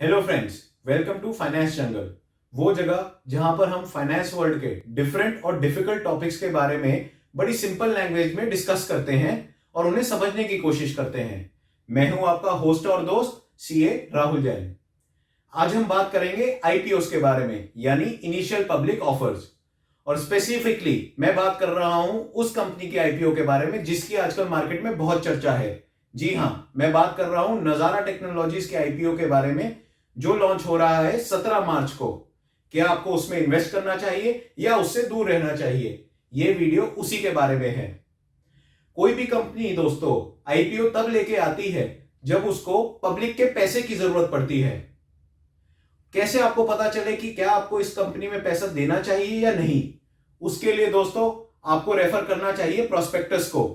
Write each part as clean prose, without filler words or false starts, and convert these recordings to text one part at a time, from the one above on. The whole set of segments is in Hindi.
Hello friends, welcome to Finance Jungle. वो जगह जहां पर हम फाइनेंस वर्ल्ड के डिफरेंट और डिफिकल्ट टॉपिक्स के बारे में बड़ी सिंपल लैंग्वेज में डिस्कस करते हैं और उन्हें समझने की कोशिश करते हैं। मैं हूं आपका होस्ट और दोस्त सीए राहुल जैन। आज हम बात करेंगे आईपीओस के बारे में, यानी इनिशियल पब्लिक ऑफर्स। और स्पेसिफिकली मैं बात कर रहा हूं उस कंपनी के आईपीओ के बारे में जिसकी आजकल मार्केट में बहुत चर्चा है। जी हां, मैं बात कर रहा हूं नजारा टेक्नोलॉजीज के आईपीओ के बारे में, जो लॉन्च हो रहा है 17 मार्च को। क्या आपको उसमें इन्वेस्ट करना चाहिए या उससे दूर रहना चाहिए? यह वीडियो उसी के बारे में है। कोई भी कंपनी दोस्तों आईपीओ तब लेके आती है जब उसको पब्लिक के पैसे की जरूरत पड़ती है। कैसे आपको पता चले कि क्या आपको इस कंपनी में पैसा देना चाहिए या नहीं? उसके लिए दोस्तों आपको रेफर करना चाहिए प्रोस्पेक्टस को,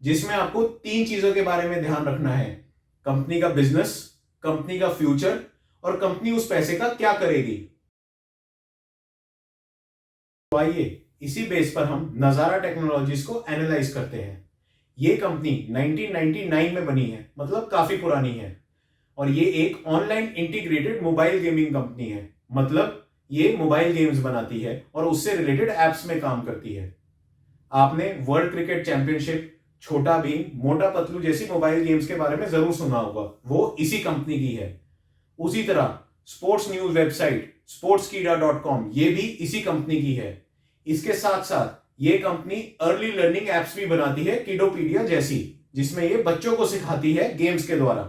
जिसमें आपको 3 चीजों के बारे में ध्यान रखना है: कंपनी का बिजनेस, कंपनी का फ्यूचर और कंपनी उस पैसे का क्या करेगी। तो आइए इसी बेस पर हम नजारा टेक्नोलॉजीज को एनालाइज करते हैं। यह कंपनी 1999 में बनी है, मतलब काफी पुरानी है। और ये एक online integrated mobile gaming company है, मतलब ये मोबाइल गेम्स बनाती है और उससे रिलेटेड एप्स में काम करती है। आपने वर्ल्ड क्रिकेट चैंपियनशिप, छोटा भीम, मोटा पतलू जैसी मोबाइल गेम्स के बारे में जरूर सुना होगा, वो इसी कंपनी की है। उसी तरह स्पोर्ट्स न्यूज वेबसाइट sportskeeda.com ये भी इसी कंपनी की है। इसके साथ साथ ये कंपनी अर्ली लर्निंग एप्स भी बनाती है, किडोपीडिया जैसी, जिसमें ये बच्चों को सिखाती है गेम्स के द्वारा।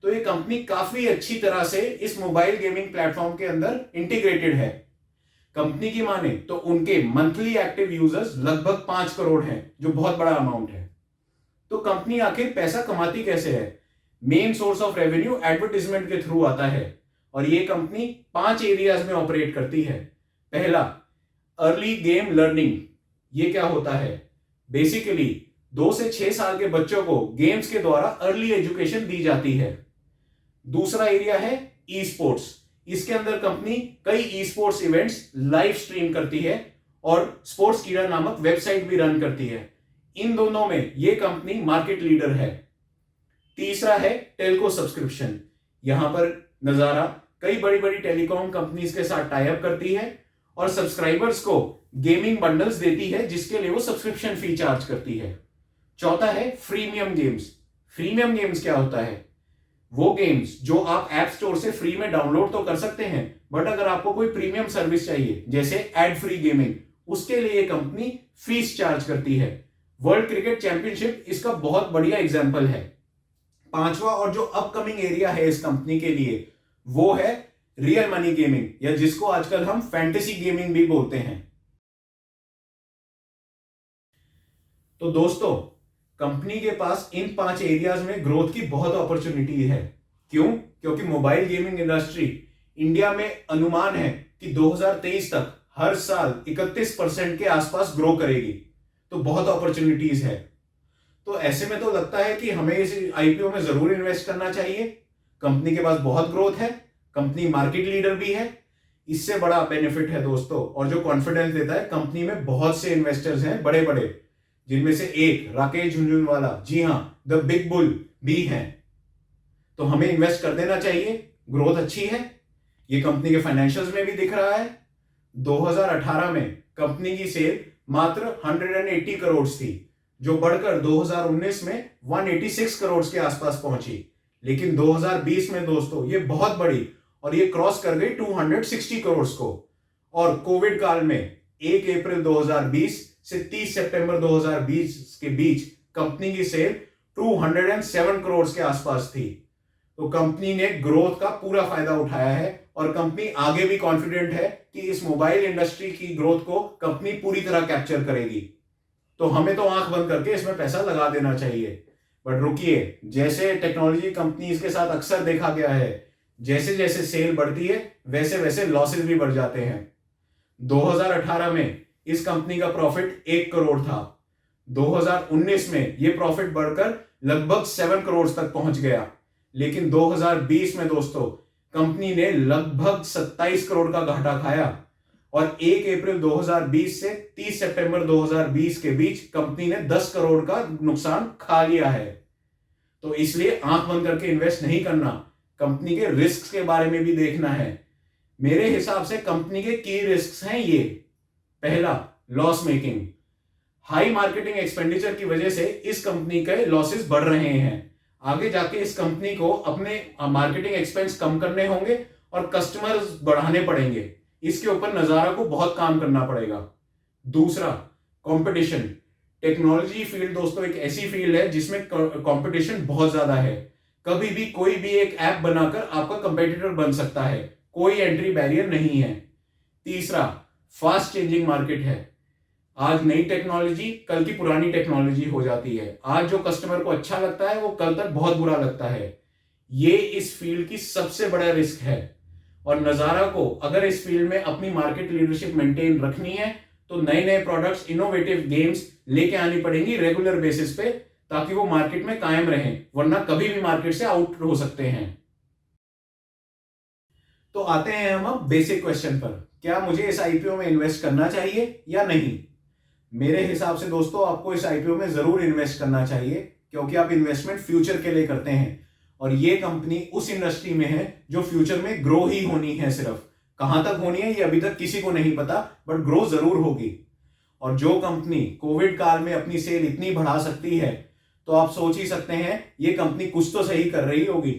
तो ये कंपनी काफी अच्छी तरह से इस मोबाइल गेमिंग प्लेटफॉर्म के अंदर इंटीग्रेटेड है। कंपनी की माने तो उनके मंथली एक्टिव यूजर्स लगभग 5 करोड़ हैं, जो बहुत बड़ा अमाउंट है। तो कंपनी आखिर पैसा कमाती कैसे है? Main source of revenue advertisement के थ्रू आता है और ये कंपनी 5 एरियाज में ऑपरेट करती है। पहला, अर्ली गेम लर्निंग। ये क्या होता है? बेसिकली 2 से 6 साल के बच्चों को गेम्स के द्वारा अर्ली एजुकेशन दी जाती है। दूसरा एरिया है ई स्पोर्ट्स। इसके अंदर कंपनी कई e sports events live stream करती है और स्पोर्ट्स कीड़ा नामक वेबसाइट भी रन करती है। इन दोनों में यह कंपनी मार्केट लीडर है। तीसरा है टेलको सब्सक्रिप्शन। यहां पर नजारा कई बड़ी बड़ी टेलीकॉम कंपनीज के साथ टाई अप करती है और सब्सक्राइबर्स को गेमिंग बंडल्स देती है, जिसके लिए वो सब्सक्रिप्शन फी चार्ज करती है। चौथा है फ्रीमियम गेम्स। फ्रीमियम गेम्स क्या होता है? वो गेम्स जो आप ऐप स्टोर से फ्री में डाउनलोड तो कर सकते हैं, बट अगर आपको कोई प्रीमियम सर्विस चाहिए जैसे एड फ्री गेमिंग, उसके लिए कंपनी फीस चार्ज करती है। वर्ल्ड क्रिकेट चैंपियनशिप इसका बहुत बढ़िया एग्जांपल है। पांचवा और जो अपकमिंग एरिया है इस कंपनी के लिए, वो है रियल मनी गेमिंग, या जिसको आजकल हम फैंटेसी गेमिंग भी बोलते हैं। तो दोस्तों कंपनी के पास इन 5 एरियाज में ग्रोथ की बहुत अपॉर्चुनिटी है। क्यों? क्योंकि मोबाइल गेमिंग इंडस्ट्री इंडिया में अनुमान है कि 2023 तक हर साल 31% के आसपास ग्रो करेगी। तो बहुत अपॉर्चुनिटीज है। तो ऐसे में तो लगता है कि हमें इस आईपीओ में जरूर इन्वेस्ट करना चाहिए। कंपनी के पास बहुत ग्रोथ है, कंपनी मार्केट लीडर भी है। इससे बड़ा बेनिफिट है दोस्तों, और जो कॉन्फिडेंस देता है, कंपनी में बहुत से इन्वेस्टर्स हैं बड़े बड़े, जिनमें से एक राकेश झुनझुनवाला, जी हां, द बिग बुल भी हैं। तो हमें इन्वेस्ट कर देना चाहिए। ग्रोथ अच्छी है, ये कंपनी के फाइनेंशियल्स में भी दिख रहा है। 2018 में कंपनी की सेल मात्र 180 करोड़ थी, जो बढ़कर 2019 में 186 करोड़ के आसपास पहुंची। लेकिन 2020 में दोस्तों ये बहुत बड़ी, और ये क्रॉस कर गई 260 करोड़ को। और कोविड काल में 1 अप्रैल 2020 से 30 सितंबर 2020 के बीच कंपनी की सेल 207 करोड़ के आसपास थी। तो कंपनी ने ग्रोथ का पूरा फायदा उठाया है और कंपनी आगे भी कॉन्फिडेंट है कि इस मोबाइल इंडस्ट्री की ग्रोथ को कंपनी पूरी तरह कैप्चर करेगी। तो हमें तो आंख बंद करके इसमें पैसा लगा देना चाहिए। बट रुकिए, जैसे टेक्नोलॉजी कंपनीज के साथ अक्सर देखा गया है, जैसे जैसे सेल बढ़ती है वैसे वैसे लॉसेस भी बढ़ जाते हैं। 2018 में इस कंपनी का प्रॉफिट 1 करोड़ था। 2019 में यह प्रॉफिट बढ़कर लगभग 7 करोड़ तक पहुंच गया। लेकिन 2020 में दोस्तों कंपनी ने लगभग 27 करोड़ का घाटा खाया और 1 अप्रैल 2020 से 30 सितंबर 2020 के बीच कंपनी ने 10 करोड़ का नुकसान खा लिया है। तो इसलिए आंख बंद करके इन्वेस्ट नहीं करना। कंपनी के रिस्क के बारे में भी देखना है। मेरे हिसाब से कंपनी के की रिस्क हैं ये। पहला, loss making. High marketing expenditure की वजह से इस कंपनी के लॉसेस बढ़ रहे हैं। आगे जाके इस कंपनी को अपने मार्केटिंग एक्सपेंस कम करने होंगे और कस्टमर्स बढ़ाने पड़ेंगे। इसके ऊपर नजारा को बहुत काम करना पड़ेगा। दूसरा, कंपटीशन। टेक्नोलॉजी फील्ड दोस्तों एक ऐसी फील्ड है जिसमें कंपटीशन बहुत ज्यादा है। कभी भी कोई भी एक ऐप बनाकर आपका कंपेटिटर बन सकता है, कोई एंट्री बैरियर नहीं है। तीसरा, फास्ट चेंजिंग मार्केट है। आज नई टेक्नोलॉजी कल की पुरानी टेक्नोलॉजी हो जाती है। आज जो कस्टमर को अच्छा लगता है वो कल तक बहुत बुरा लगता है। ये इस फील्ड की सबसे बड़ा रिस्क है। और नजारा को अगर इस फील्ड में अपनी मार्केट लीडरशिप मेंटेन रखनी है तो नए नए प्रोडक्ट्स, इनोवेटिव गेम्स लेके आनी पड़ेंगी रेगुलर बेसिस पे, ताकि वो मार्केट में कायम रहें, वरना कभी भी मार्केट से आउट हो सकते हैं। तो आते हैं हम अब बेसिक क्वेश्चन पर, क्या मुझे इस आईपीओ में इन्वेस्ट करना चाहिए या नहीं। मेरे हिसाब से दोस्तों आपको इस आईपीओ में जरूर इन्वेस्ट करना चाहिए, क्योंकि आप इन्वेस्टमेंट फ्यूचर के लिए करते हैं और ये कंपनी उस इंडस्ट्री में है जो फ्यूचर में ग्रो ही होनी है। सिर्फ कहां तक होनी है ये अभी तक किसी को नहीं पता, बट ग्रो जरूर होगी। और जो कंपनी कोविड काल में अपनी सेल इतनी बढ़ा सकती है तो आप सोच ही सकते हैं ये कंपनी कुछ तो सही कर रही होगी।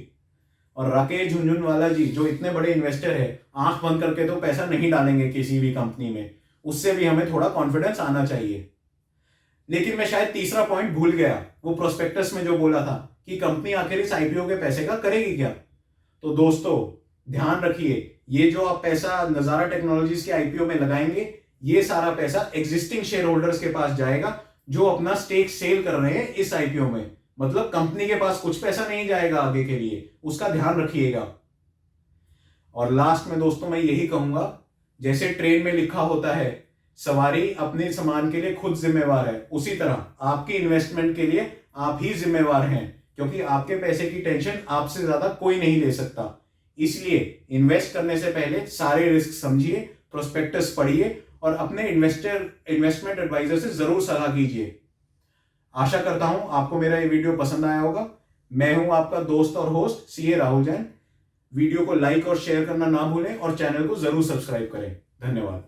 और राकेश झुनझुनवाला जी जो इतने बड़े इन्वेस्टर है, आंख बंद करके तो पैसा नहीं डालेंगे किसी भी कंपनी में, उससे भी हमें थोड़ा कॉन्फिडेंस आना चाहिए। लेकिन मैं शायद तीसरा पॉइंट भूल गया, वो प्रोस्पेक्टस में जो बोला था कि कंपनी आखिर इस आईपीओ के पैसे का करेगी क्या। तो दोस्तों ध्यान रखिए, ये जो आप पैसा नजारा टेक्नोलॉजीज के आईपीओ में लगाएंगे, ये सारा पैसा एग्जिस्टिंग शेयर होल्डर्स के पास जाएगा जो अपना स्टेक सेल कर रहे हैं इस आईपीओ में। मतलब कंपनी के पास कुछ पैसा नहीं जाएगा आगे के लिए, उसका ध्यान रखिएगा। और लास्ट में दोस्तों मैं यही कहूंगा, जैसे ट्रेन में लिखा होता है सवारी अपने सामान के लिए खुद जिम्मेवार है, उसी तरह आपकी इन्वेस्टमेंट के लिए आप ही जिम्मेवार हैं, क्योंकि आपके पैसे की टेंशन आपसे ज्यादा कोई नहीं ले सकता। इसलिए इन्वेस्ट करने से पहले सारे रिस्क समझिए, प्रोस्पेक्टस पढ़िए और अपने इन्वेस्टमेंट एडवाइजर से जरूर सलाह कीजिए। आशा करता हूं आपको मेरा ये वीडियो पसंद आया होगा। मैं हूं आपका दोस्त और host CA Rahul Jain. Video को लाइक और शेयर करना ना भूलें और चैनल को जरूर सब्सक्राइब करें। धन्यवाद।